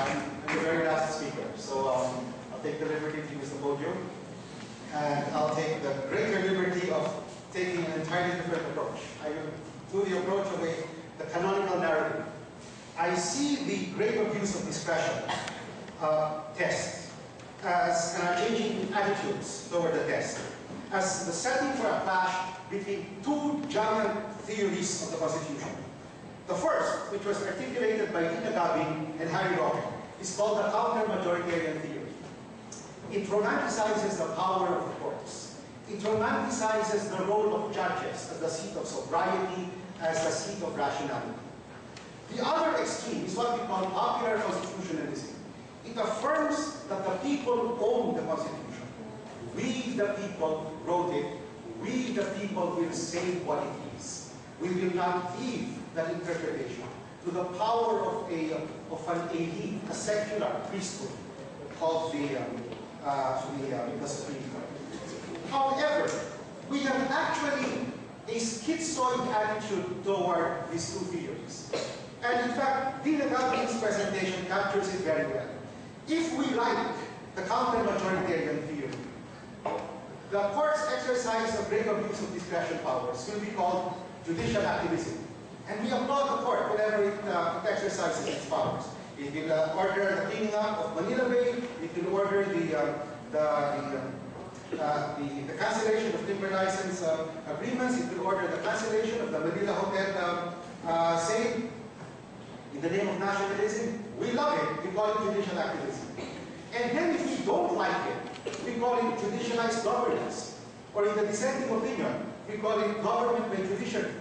I'm the very last speaker, so I'll take the liberty to use the podium, and I'll take the greater liberty of taking an entirely different approach. I will do the approach of the canonical narrative. I see the grave abuse of discretion test as changing attitudes toward the test, as the setting for a clash between two giant theories of the Constitution. The first, which was articulated by Tina Gabin and Harry Raul, is called the counter-majoritarian theory. It romanticizes the power of the courts. It romanticizes the role of judges as the seat of sobriety, as the seat of rationality. The other extreme is what we call popular constitutionalism. It affirms that the people own the Constitution. We, the people, wrote it. We, the people, will say what it is. We will not leave that interpretation to the power of an elite, a secular priesthood called the Supreme Court. However, we have actually a schizoid attitude toward these two theories. And in fact, Tina Gabin's presentation captures it very well. If we like the counter-majoritarian theory, the court's exercise of grave abuse of discretion powers will be called judicial activism. And we applaud the court whenever it exercises its powers. It will order the cleaning up of Manila Bay. It will order the cancellation of timber license agreements. It will order the cancellation of the Manila Hotel sale in the name of nationalism. We love it. We call it judicial activism. And then if we don't like it, we call it judicialized governance. Or in the dissenting opinion, we call it government by judiciary.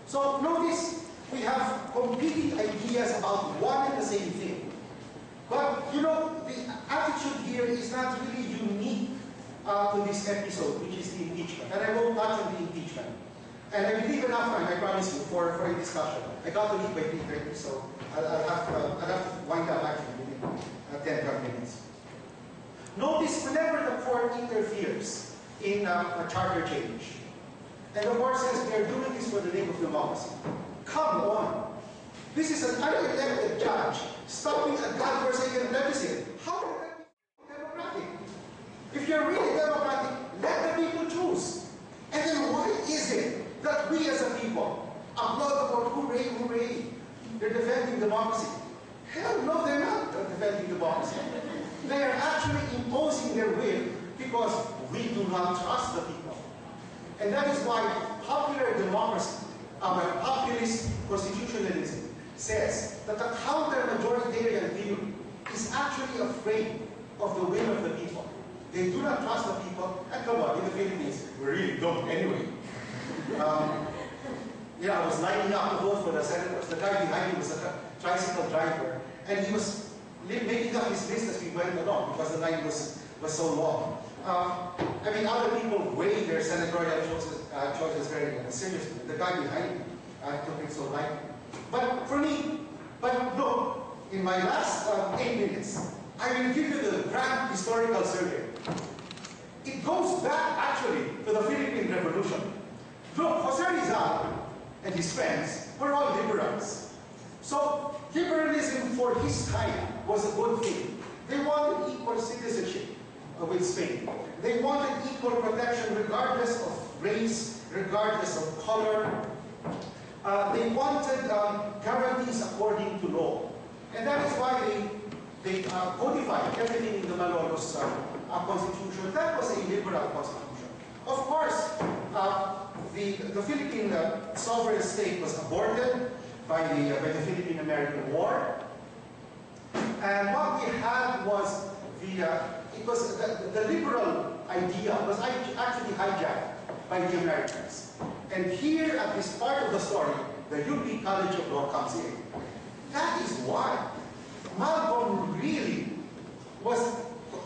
So notice, we have competing ideas about one and the same thing. But you know, the attitude here is not really unique to this episode, which is the impeachment. And I won't touch on the impeachment. And I leave enough time, I promise you, for a discussion. I got to leave by 3:30, so I'll have to wind up actually within 10-12 minutes. Notice, whenever the court interferes in a charter change, and the court says they are doing this for the name of democracy. Come on. This is an unelected judge stopping a godforsaken plebiscite. How can that be democratic? If you're really democratic, let the people choose. And then why is it that we as a people applaud the court, hooray, hooray, they're defending democracy? Hell no, they're not defending democracy. They are actually imposing their will because we do not trust the people. And that is why popular democracy, our populist constitutionalism, says that the counter-majoritarian theory is actually afraid of the will of the people. They do not trust the people, and come on, in the Philippines, we really don't anyway. Yeah, I was lining up to vote for the senators. The guy behind me was a tricycle driver, and he was making up his list as we went along because the line was so long. I mean, other people weigh their senatorial choices very seriously. The guy behind me took it so lightly. But for me, no, in my last 8 minutes, I will give you the grand historical survey. It goes back actually to the Philippine Revolution. Look, Jose Rizal and his friends were all liberals. So liberalism for his time was a good thing. They wanted equal citizenship with Spain. They wanted equal protection regardless of race, regardless of color. They wanted guarantees according to law. And that is why they codified everything in the Malolos constitution. That was a liberal constitution. Of course, the Philippine sovereign state was aborted by the Philippine-American War. And what we had was the liberal idea was actually hijacked by the Americans. And here at this part of the story, the UP College of Law comes in. That is why Malcolm really was,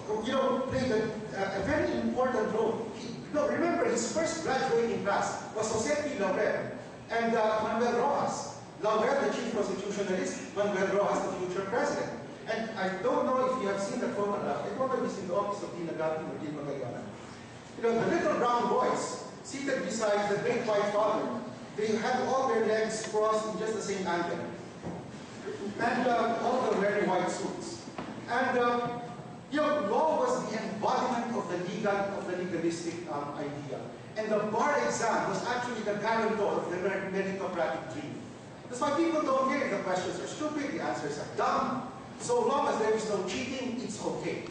played a very important role. Remember, his first graduating class was Jose P. Laurel and Manuel Rojas. Laurel, the chief constitutionalist, Manuel Rojas, the future president. And I don't know if you have seen the photograph. I don't know if it's in the office of Tina Gabin or Gil Magallanes. The little brown boys seated beside the great white father, they had all their legs crossed in just the same angle. And all the wearing white white suits. And law was the embodiment of the legalistic idea. And the bar exam was actually the guarantor of the meritocratic dream. That's why people don't care if the questions are stupid, the answers are dumb. So long as there is no cheating, it's okay.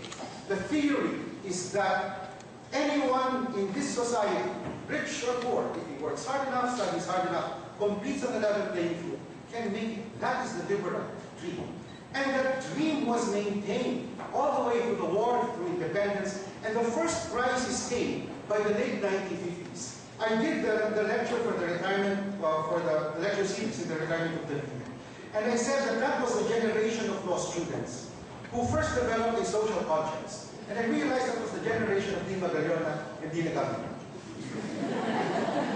The theory is that anyone in this society, rich or poor, if he works hard enough, studies hard enough, competes on a level playing field, can make it. That is the liberal dream. And that dream was maintained all the way through the war, through independence, and the first crisis came by the late 1950s. I did the lecture for the retirement, for the lecture series in the retirement of the leader. And I said that that was a generation of law students who first developed a social conscience. And I realized that was the generation of Di Magallona and Di Legazpi.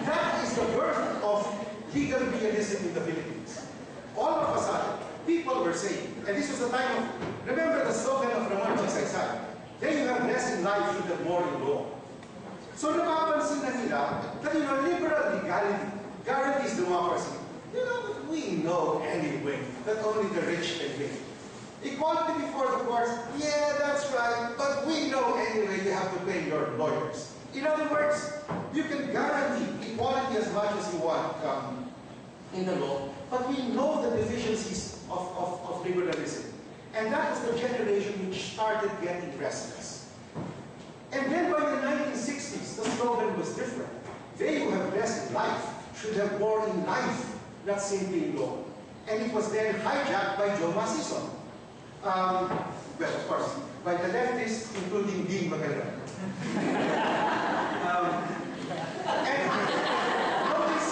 That is the birth of legal realism in the Philippines. All of a sudden, people were saying, and this was the time of, remember the slogan of Ramon Magsaysay, "Then you have less in life, you have more in law." So napapansin na nila that, liberal legality guarantees democracy. We know anyway that only the rich can win. Equality before the courts, yeah, that's right, but we know anyway you have to pay your lawyers. In other words, you can guarantee equality as much as you want in the law, but we know the deficiencies of liberalism. And that was the generation which started getting restless. And then by the 1960s, the slogan was different. They who have less in life should have more in life, not simply in law. And it was then hijacked by Joe Masison. Well, of course, by the leftists, including Di Magallona. And notice,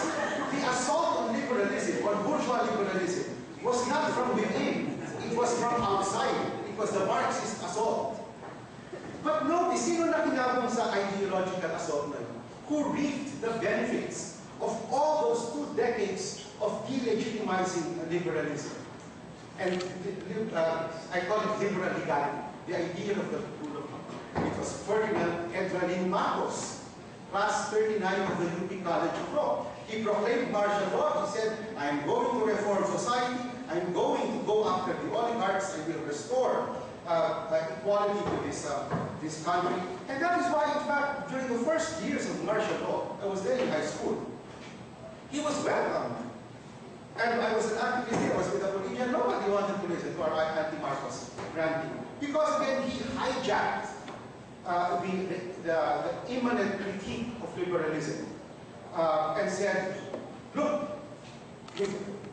the assault on liberalism, on bourgeois liberalism, was not from within. It was from outside. It was the Marxist assault. But notice, sino na kinabang sa ideological assault na yun? Who reaped the benefits of all those 2 decades of delegitimizing liberalism? And I call it liberal legality, the idea of the rule of law. It was Ferdinand Edwin Marcos, class 39 of the UP College of Law. He proclaimed martial law. He said, I'm going to reform society. I'm going to go after the oligarchs. I will restore equality to this country. And that is why, in fact, during the first years of martial law, I was there in high school, he was welcomed. And I was an activist here, I was with the Collegian. Nobody wanted to listen to our anti-Marcos ranting. Because again, he hijacked the immanent critique of liberalism and said, look,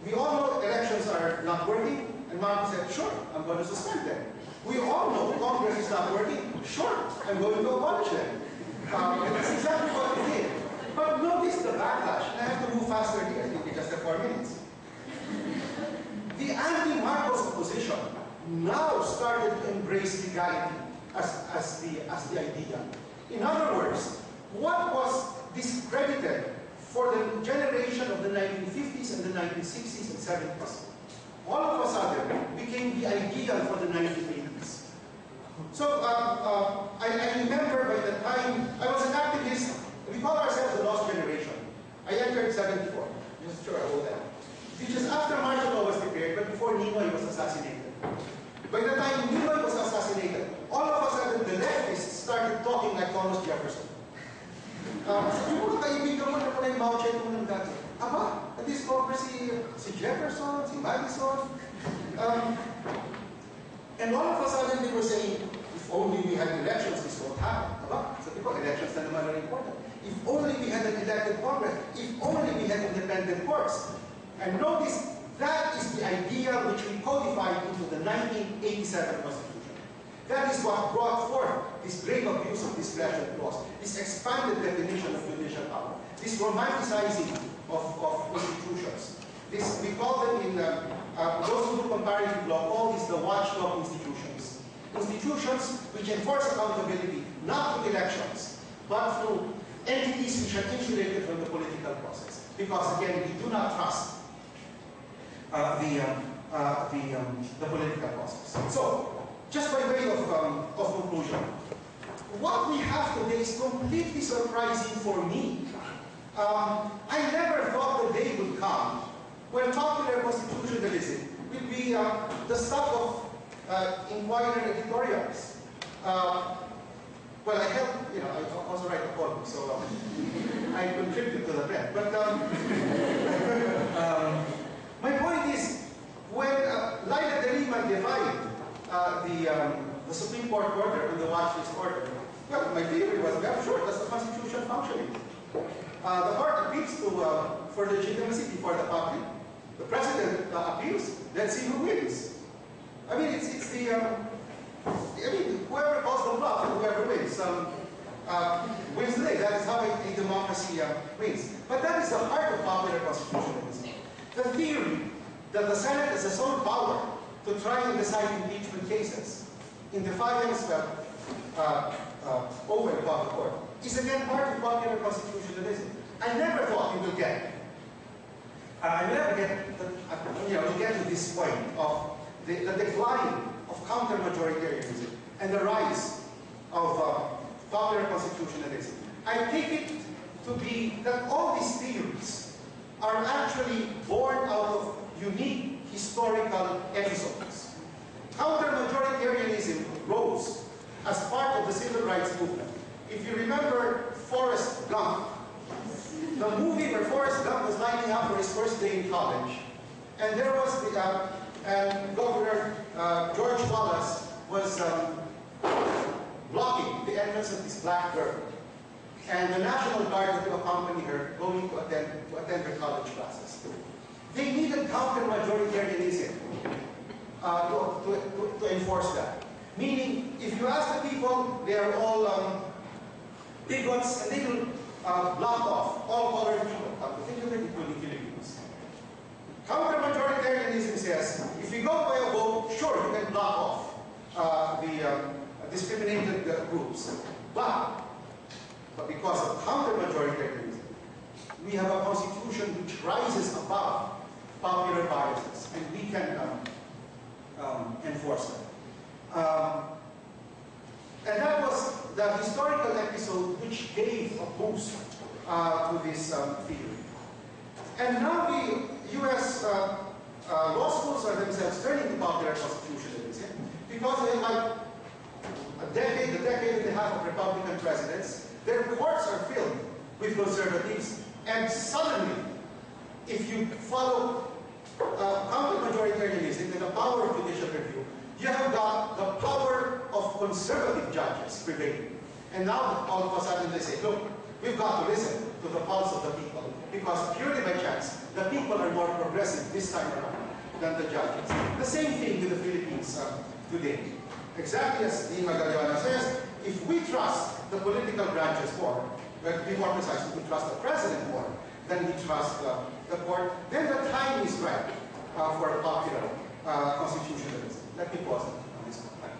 we all know elections are not working. And Marcos said, sure, I'm going to suspend them. We all know Congress is not working. Sure, I'm going to abolish them. And that's exactly what he did. But notice the backlash. And I have to move faster here. I think we just have 4 minutes. The anti-Marcos opposition now started to embrace legality as the idea. In other words, what was discredited for the generation of the 1950s and the 1960s and 70s, all of a sudden became the ideal for the 1980s. So I remember by the time I was an activist, we call ourselves the lost generation. I entered 74, just sure I hold that. Which is after martial law was declared, but before Ninoy was assassinated. By the time Ninoy was assassinated, all of a sudden the leftists started talking like Thomas Jefferson. Siguro kaibigan mo na pala yung Mao Zedong ng dati. Aba, na-discover si Jefferson, si Madison. And all of a sudden they were saying, if only we had elections, this won't happen. Aba, so people, elections na naman are important. If only we had an elected Congress, if only we had independent courts. And notice, that is the idea which we codified into the 1987 Constitution. That is what brought forth this great abuse of discretion clause, this expanded definition of judicial power, this romanticizing of institutions. We call them in, those who do comparative law, call these the watchdog institutions. Institutions which enforce accountability, not through elections, but through entities which are insulated from the political process. Because again, we do not trust the political process. So, just by way of conclusion, what we have today is completely surprising for me. I never thought the day would come when popular constitutionalism will be the stuff of Inquirer editorials. Well, I help, I also write a column, so I contribute to the trend. But my point is, when Laila de Lima defied the Supreme Court order and the watchlist order, well, my theory was, yeah, sure, that's the Constitution functioning. The court appeals for legitimacy before the public. The president appeals. Let's see who wins. I mean, it's the whoever calls the bluff and whoever wins wins the day. That is how a democracy wins. But that is the heart of popular constitutionalism. The theory that the Senate has the sole power to try and decide impeachment cases in defiance over the public court is again part of popular constitutionalism. I never thought we will get. I never get to this point of the decline of counter-majoritarianism and the rise of popular constitutionalism. I take it to be that all these theories are actually born out of unique historical episodes. Counter-majoritarianism rose as part of the civil rights movement. If you remember Forrest Gump, the movie where Forrest Gump was lining up for his first day in college, and there was and Governor George Wallace was blocking the entrance of this black girl, and the National Guard had to accompany her going to attend her college classes. They needed counter-majoritarianism to enforce that. Meaning, if you ask the people, they are all bigots, and they will block off all colored people. Come to think of it, it will be Filipinos. Counter-majoritarianism says, if you go by a vote, sure, you can block off the discriminated groups. But because of counter-majoritarianism, we have a constitution which rises above popular biases, and we can enforce them. And that was the historical episode which gave a boost to this theory. And now the U.S. Law schools are themselves turning to popular constitutionalism because they have a decade and a half of Republican presidents. Their courts are filled with conservatives, and suddenly, if you follow counter-majoritarianism and the power of judicial review, you have got the power of conservative judges prevailing. And now, all of a sudden, they say, look, we've got to listen to the pulse of the people, because purely by chance, the people are more progressive this time around than the judges. The same thing with the Philippines today. Exactly as Dean Magallana says, if we trust the political branches more, but to be more precise, if we trust the president more than we trust the court, then the time is right for popular constitutionalism. Let me pause on this one.